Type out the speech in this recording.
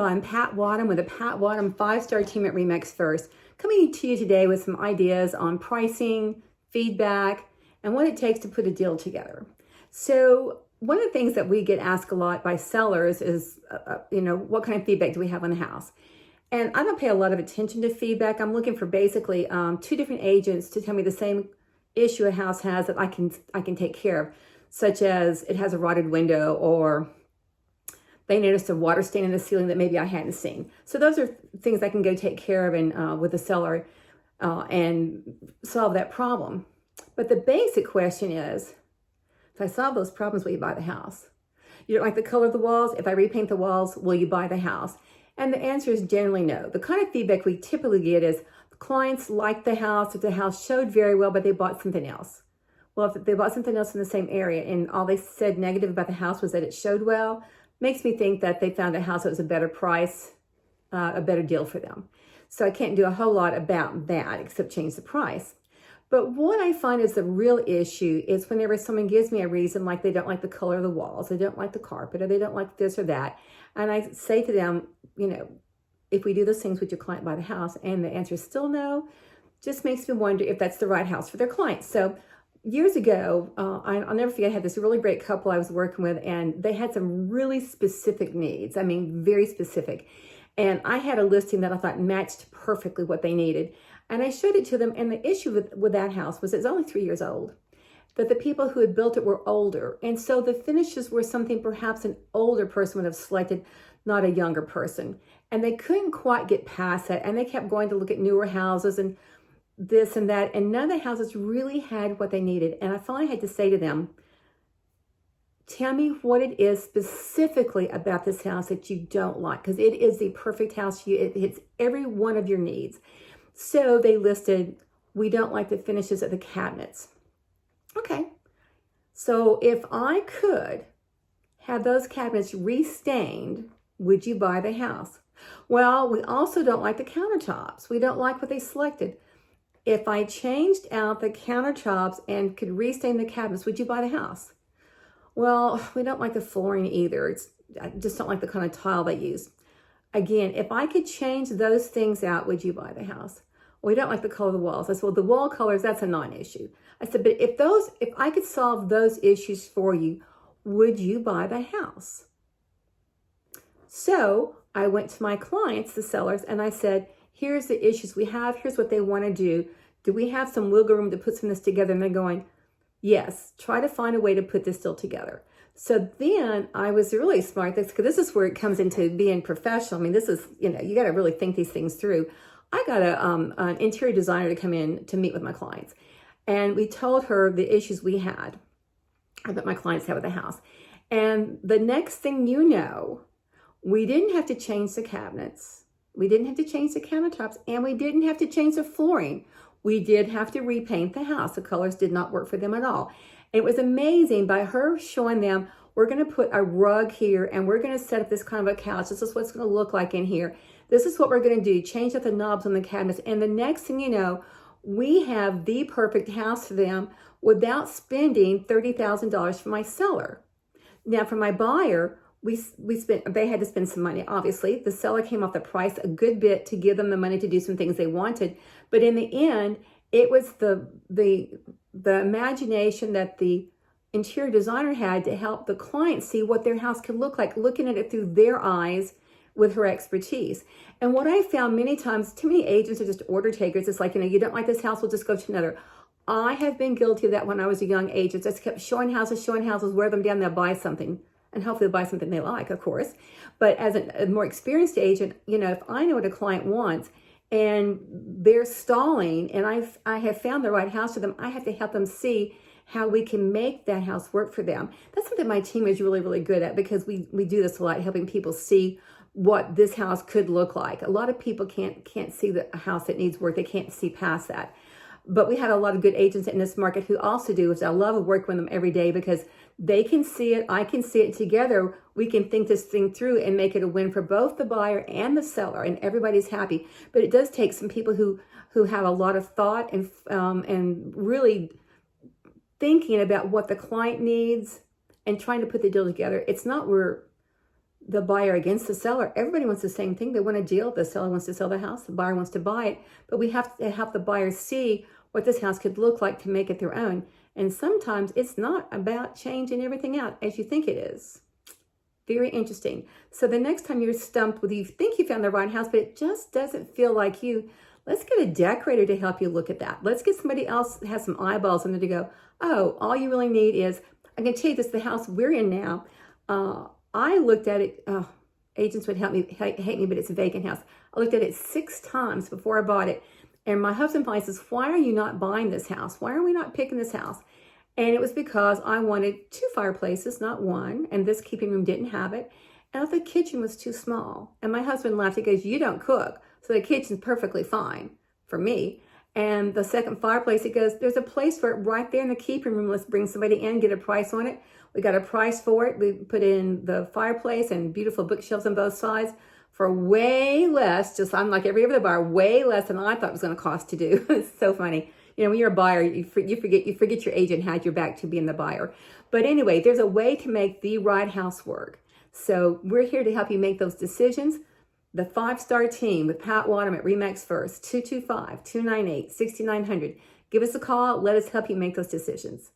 I'm Pat Wattam with the Pat Wattam 5-star team at REMaX First, coming to you today with some ideas on pricing, feedback, and what it takes to put a deal together. So one of the things that we get asked a lot by sellers is, what kind of feedback do we have on the house? And I don't pay a lot of attention to feedback. I'm looking for basically 2 different agents to tell me the same issue a house has that I can take care of, such as it has a rotted window, or they noticed a water stain in the ceiling that maybe I hadn't seen. So those are things I can go take care of and with the seller and solve that problem. But the basic question is, if I solve those problems, will you buy the house? You don't like the color of the walls? If I repaint the walls, will you buy the house? And the answer is generally no. The kind of feedback we typically get is clients like the house if the house showed very well, but they bought something else. Well, if they bought something else in the same area and all they said negative about the house was that it showed well, makes me think that they found a house that was a better price, a better deal for them. So I can't do a whole lot about that except change the price. But what I find is the real issue is whenever someone gives me a reason, like they don't like the color of the walls, they don't like the carpet, or they don't like this or that, and I say to them, if we do those things, would your client buy the house? And the answer is still no. Just makes me wonder if that's the right house for their client. So years ago, I'll never forget, I had this really great couple I was working with, and they had some really specific needs. I mean, very specific. And I had a listing that I thought matched perfectly what they needed. And I showed it to them, and the issue with that house was it's only 3 years old. But the people who had built it were older. And so the finishes were something perhaps an older person would have selected, not a younger person. And they couldn't quite get past that. And they kept going to look at newer houses and this and that, and none of the houses really had what they needed. And I finally had to say to them, tell me what it is specifically about this house that you don't like, because it is the perfect house for you. It hits every one of your needs. So they listed, we don't like the finishes of the cabinets. Okay, so if I could have those cabinets restained, would you buy the house? Well, we also don't like the countertops. We don't like what they selected. If I changed out the countertops and could restain the cabinets, would you buy the house? Well, we don't like the flooring either. I just don't like the kind of tile they use. Again, if I could change those things out, would you buy the house? Well, we don't like the color of the walls. I said, well, the wall colors, that's a non-issue. I said, but if I could solve those issues for you, would you buy the house? So I went to my clients, the sellers, and I said, here's the issues we have. Here's what they want to do. Do we have some wiggle room to put some of this together? And they're going, yes, try to find a way to put this deal together. So then I was really smart, because this is where it comes into being professional. I mean, this is, you got to really think these things through. I got an interior designer to come in to meet with my clients. And we told her the issues we had, or that my clients had with the house. And the next thing you know, we didn't have to change the cabinets. We didn't have to change the countertops, and we didn't have to change the flooring. We did have to repaint the house. The colors did not work for them at all. It was amazing by her showing them, we're going to put a rug here, and we're going to set up this kind of a couch. This is what it's going to look like in here. This is what we're going to do. Change up the knobs on the cabinets. And the next thing you know, we have the perfect house for them without spending $30,000 for my seller. Now, for my buyer, they had to spend some money, obviously. The seller came off the price a good bit to give them the money to do some things they wanted. But in the end, it was the imagination that the interior designer had to help the client see what their house could look like, looking at it through their eyes with her expertise. And what I found many times, too many agents are just order takers. It's like, you don't like this house, we'll just go to another. I have been guilty of that when I was a young agent. I just kept showing houses, wear them down, they'll buy something. And hopefully they'll buy something they like, of course. But as a more experienced agent, if I know what a client wants and they're stalling and I have found the right house for them, I have to help them see how we can make that house work for them. That's something my team is really, really good at, because we do this a lot, helping people see what this house could look like. A lot of people can't see a house that needs work. They can't see past that. But we have a lot of good agents in this market who also do, which I love working with them every day, because they can see it, I can see it. Together, we can think this thing through and make it a win for both the buyer and the seller, and everybody's happy. But it does take some people who have a lot of thought and really thinking about what the client needs and trying to put the deal together. It's not where the buyer against the seller. Everybody wants the same thing. They want a deal. The seller wants to sell the house. The buyer wants to buy it. But we have to have the buyer see what this house could look like to make it their own. And sometimes it's not about changing everything out as you think it is. Very interesting. So the next time you're stumped with, you think you found the right house, but it just doesn't feel like you, let's get a decorator to help you look at that. Let's get somebody else that has some eyeballs on it to go, oh, all you really need is, I can tell you this, the house we're in now, I looked at it, agents would hate me, but it's a vacant house. I looked at it 6 times before I bought it. And my husband finally says, why are you not buying this house? Why are we not picking this house? And it was because I wanted 2 fireplaces, not 1. And this keeping room didn't have it. And I thought the kitchen was too small. And my husband laughed. He goes, you don't cook, so the kitchen's perfectly fine for me. And the second fireplace, he goes, there's a place for it right there in the keeping room. Let's bring somebody in, get a price on it. We got a price for it. We put in the fireplace and beautiful bookshelves on both sides for way less, just I'm like every other buyer, way less than I thought it was going to cost to do. It's so funny. You know, when you're a buyer, you forget your agent had your back to being the buyer. But anyway, there's a way to make the right house work. So we're here to help you make those decisions. The 5-star team with Pat Wattam at REMaX First, 225-298-6900. Give us a call. Let us help you make those decisions.